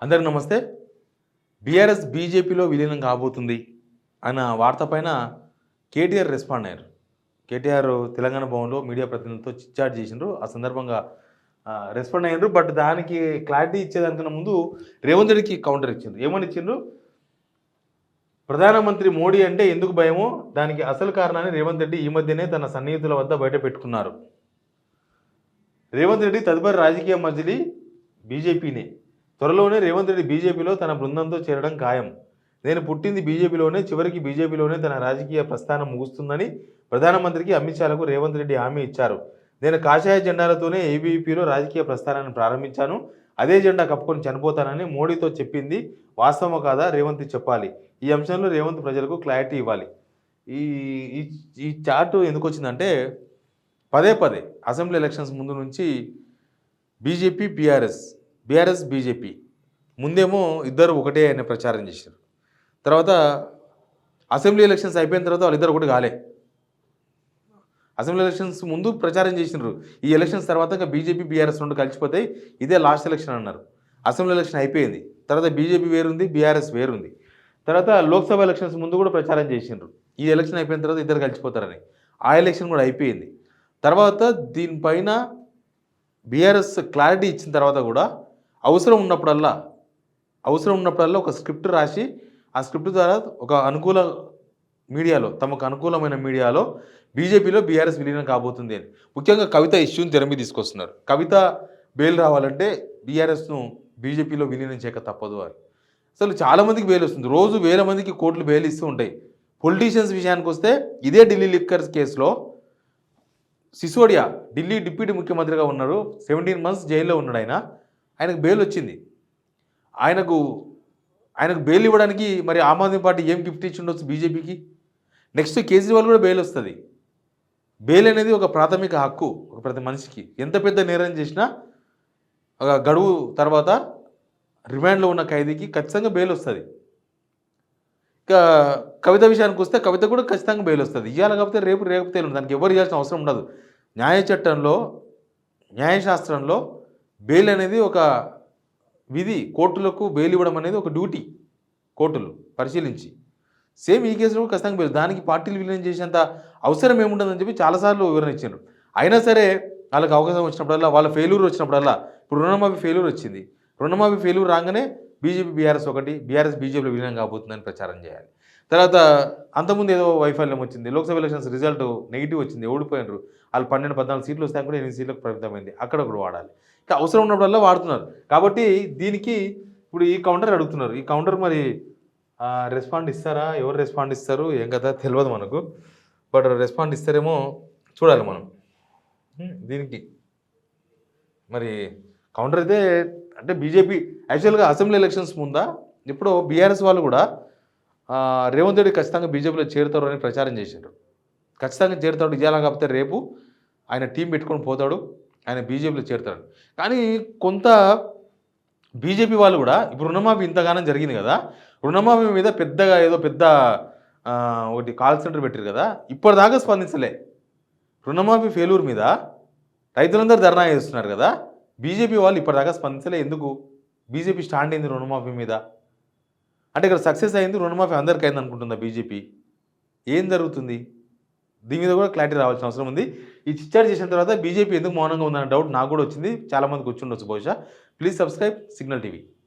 అందరికి నమస్తే. బీఆర్ఎస్ బీజేపీలో విలీనం కాబోతుంది అన్న వార్త పైన కేటీఆర్ రెస్పాండ్ అయ్యారు. కేటీఆర్ తెలంగాణ భవన్లో మీడియా ప్రతినిధులతో చిట్చాట్ చేసిండ్రు. ఆ సందర్భంగా రెస్పాండ్ అయ్యారు. బట్ దానికి క్లారిటీ ఇచ్చేదానికన్నా ముందు రేవంత్ రెడ్డికి కౌంటర్ ఇచ్చిండ్రు. ఏమని ఇచ్చిండ్రు? ప్రధానమంత్రి మోడీ అంటే ఎందుకు భయమో దానికి అసలు కారణాన్ని రేవంత్ రెడ్డి ఈ మధ్యనే తన సన్నిహితుల వద్ద బయట పెట్టుకున్నారు. రేవంత్ రెడ్డి తదుపరి రాజకీయ మజిలీ బీజేపీనే. త్వరలోనే రేవంత్ రెడ్డి బీజేపీలో తన బృందంతో చేరడం ఖాయం. నేను పుట్టింది బీజేపీలోనే, చివరికి బీజేపీలోనే తన రాజకీయ ప్రస్థానం ముగుస్తుందని ప్రధానమంత్రికి అమిత్ షాలకు రేవంత్ రెడ్డి హామీ ఇచ్చారు. నేను కాషాయ జెండాలతోనే ఏబీవీపీలో రాజకీయ ప్రస్థానాన్ని ప్రారంభించాను. అదే జెండా కప్పుకొని చనిపోతానని మోడీతో చెప్పింది వాస్తవమో కాదా రేవంత్ చెప్పాలి. ఈ అంశంలో రేవంత్ ప్రజలకు క్లారిటీ ఇవ్వాలి. ఈ ఈ చార్టు ఎందుకు వచ్చిందంటే పదే పదే అసెంబ్లీ ఎలక్షన్స్ ముందు నుంచి బీజేపీ బీఆర్ఎస్ బీజేపీ ముందేమో ఇద్దరు ఒకటే అనే ప్రచారం చేశారు. తర్వాత అసెంబ్లీ ఎలక్షన్స్ అయిపోయిన తర్వాత వాళ్ళిద్దరు ఒకటి కాలే. అసెంబ్లీ ఎలక్షన్స్ ముందు ప్రచారం చేసినారు, ఈ ఎలక్షన్స్ తర్వాత ఇంకా బీజేపీ బీఆర్ఎస్ రెండు కలిసిపోతాయి, ఇదే లాస్ట్ ఎలక్షన్ అన్నారు. అసెంబ్లీ ఎలక్షన్ అయిపోయింది, తర్వాత బీజేపీ వేరుంది, బీఆర్ఎస్ వేరుంది. తర్వాత లోక్సభ ఎలక్షన్స్ ముందు కూడా ప్రచారం చేసినారు, ఈ ఎలక్షన్ అయిపోయిన తర్వాత ఇద్దరు కలిసిపోతారని. ఆ ఎలక్షన్ కూడా అయిపోయింది. తర్వాత దీనిపైన బీఆర్ఎస్ క్లారిటీ ఇచ్చిన తర్వాత కూడా అవసరం ఉన్నప్పుడల్లా ఒక స్క్రిప్ట్ రాసి ఆ స్క్రిప్ట్ ద్వారా ఒక అనుకూల మీడియాలో, తమకు అనుకూలమైన మీడియాలో బీజేపీలో బీఆర్ఎస్ విలీనం కాబోతుంది అని ముఖ్యంగా కవిత ఇష్యూని తెర మీద తీసుకొస్తున్నారు. కవిత బెయిల్ రావాలంటే బీఆర్ఎస్ను బీజేపీలో విలీనం చేయక తప్పదు అని. అసలు చాలామందికి బెయిల్ వస్తుంది, రోజు వేల మందికి కోర్టులు బెయిల్ ఇస్తూ ఉంటాయి. పొలిటీషియన్స్ విషయానికి వస్తే ఇదే ఢిల్లీ లిక్కర్స్ కేసులో సిసోడియా ఢిల్లీ డిప్యూటీ ముఖ్యమంత్రిగా ఉన్నారు, 17 months జైల్లో ఉన్నాడు. ఆయనకు బెయిల్ వచ్చింది. ఆయనకు బెయిల్ ఇవ్వడానికి మరి ఆమ్ ఆద్మీ పార్టీ ఏం గిఫ్ట్ ఇచ్చి ఉండొచ్చు బీజేపీకి? నెక్స్ట్ కేజ్రీవాల్ కూడా బెయిల్ వస్తుంది. బెయిల్ అనేది ఒక ప్రాథమిక హక్కు ఒక ప్రతి మనిషికి. ఎంత పెద్ద నేరం చేసినా ఒక గడువు తర్వాత రిమాండ్లో ఉన్న ఖైదీకి ఖచ్చితంగా బెయిల్ వస్తుంది. ఇక కవిత విషయానికి వస్తే కవిత కూడా ఖచ్చితంగా బెయిల్ వస్తుంది. ఇవాళ కాకపోతే రేపు ఎల్లుండి దానికి ఎవరు ఇవ్వాల్సిన అవసరం ఉండదు. న్యాయశాస్త్రంలో బెయిల్ అనేది ఒక విధి. కోర్టులకు బెయిల్ ఇవ్వడం అనేది ఒక డ్యూటీ, కోర్టులు పరిశీలించి. సేమ్ ఈ కేసులో ఖచ్చితంగా బెయిల్. దానికి పార్టీలు విలీనం చేసేంత అవసరం ఏముంటుందని చెప్పి చాలాసార్లు వివరణ ఇచ్చారు. అయినా సరే వాళ్ళకి అవకాశం వచ్చినప్పుడల్లా, వాళ్ళ ఫెయిల్యూర్ వచ్చినప్పుడల్లా, ఇప్పుడు రుణమాఫీ ఫెయిల్యూర్ వచ్చింది, రుణమాఫీ ఫెయిల్యూర్ రాగానే బీజేపీ బీఆర్ఎస్ ఒకటి, బీఆర్ఎస్ బీజేపీలో విలీనం కాబోతుందని ప్రచారం చేయాలి. తర్వాత అంతకుముందు ఏదో వైఫల్యం వచ్చింది, లోక్సభ ఎలక్షన్స్ రిజల్ట్ నెగిటివ్ వచ్చింది, ఓడిపోయినారు. వాళ్ళు 12-14 సీట్లు వస్తాయి కూడా 8 సీట్లకు పరిమితమైంది, అక్కడ కూడా వాడాలి. ఇంకా అవసరం ఉన్నప్పుడల్లా వాడుతున్నారు. కాబట్టి దీనికి ఇప్పుడు ఈ కౌంటర్ అడుగుతున్నారు. ఈ కౌంటర్ మరి రెస్పాండ్ ఇస్తారా? ఎవరు రెస్పాండ్ ఇస్తారు ఏం కదా తెలియదు మనకు. బట్ రెస్పాండ్ ఇస్తారేమో చూడాలి మనం. దీనికి మరి కౌంటర్ అయితే అంటే బీజేపీ యాక్చువల్గా అసెంబ్లీ ఎలక్షన్స్ ముందా ఇప్పుడు బీఆర్ఎస్ వాళ్ళు కూడా రేవంత్ రెడ్డి ఖచ్చితంగా బీజేపీలో చేరుతారు అని ప్రచారం చేశారు. ఖచ్చితంగా చేరుతాడు, ఇవాళ కాకపోతే రేపు ఆయన టీం పెట్టుకొని పోతాడు, ఆయన బీజేపీలో చేరుతాడు. కానీ కొంత బీజేపీ వాళ్ళు కూడా ఇప్పుడు రుణమాఫీ ఇంతగానం జరిగింది కదా, రుణమాఫీ మీద పెద్దగా ఏదో పెద్ద ఒకటి కాల్ సెంటర్ పెట్టారు కదా, ఇప్పటిదాకా స్పందించలే. రుణమాఫీ ఫెయిల్యూర్ మీద రైతులందరూ ధర్నా చేస్తున్నారు కదా, బీజేపీ వాళ్ళు ఇప్పటిదాకా స్పందించలే. ఎందుకు? బీజేపీ స్టాండ్ అయింది రుణమాఫీ మీద అంటే ఇక్కడ సక్సెస్ అయింది, రుణమాఫీ అందరికీ అయింది అనుకుంటుందా బీజేపీ? ఏం జరుగుతుంది? దీని మీద కూడా క్లారిటీ రావాల్సిన అవసరం ఉంది. ఈ చిట్చాట్ చేసిన తర్వాత బీజేపీ ఎందుకు మౌనంగా ఉందన్న డౌట్ నాకు కూడా వచ్చింది, చాలామందికి వచ్చి ఉండొచ్చు బహుశా. Please subscribe signal TV.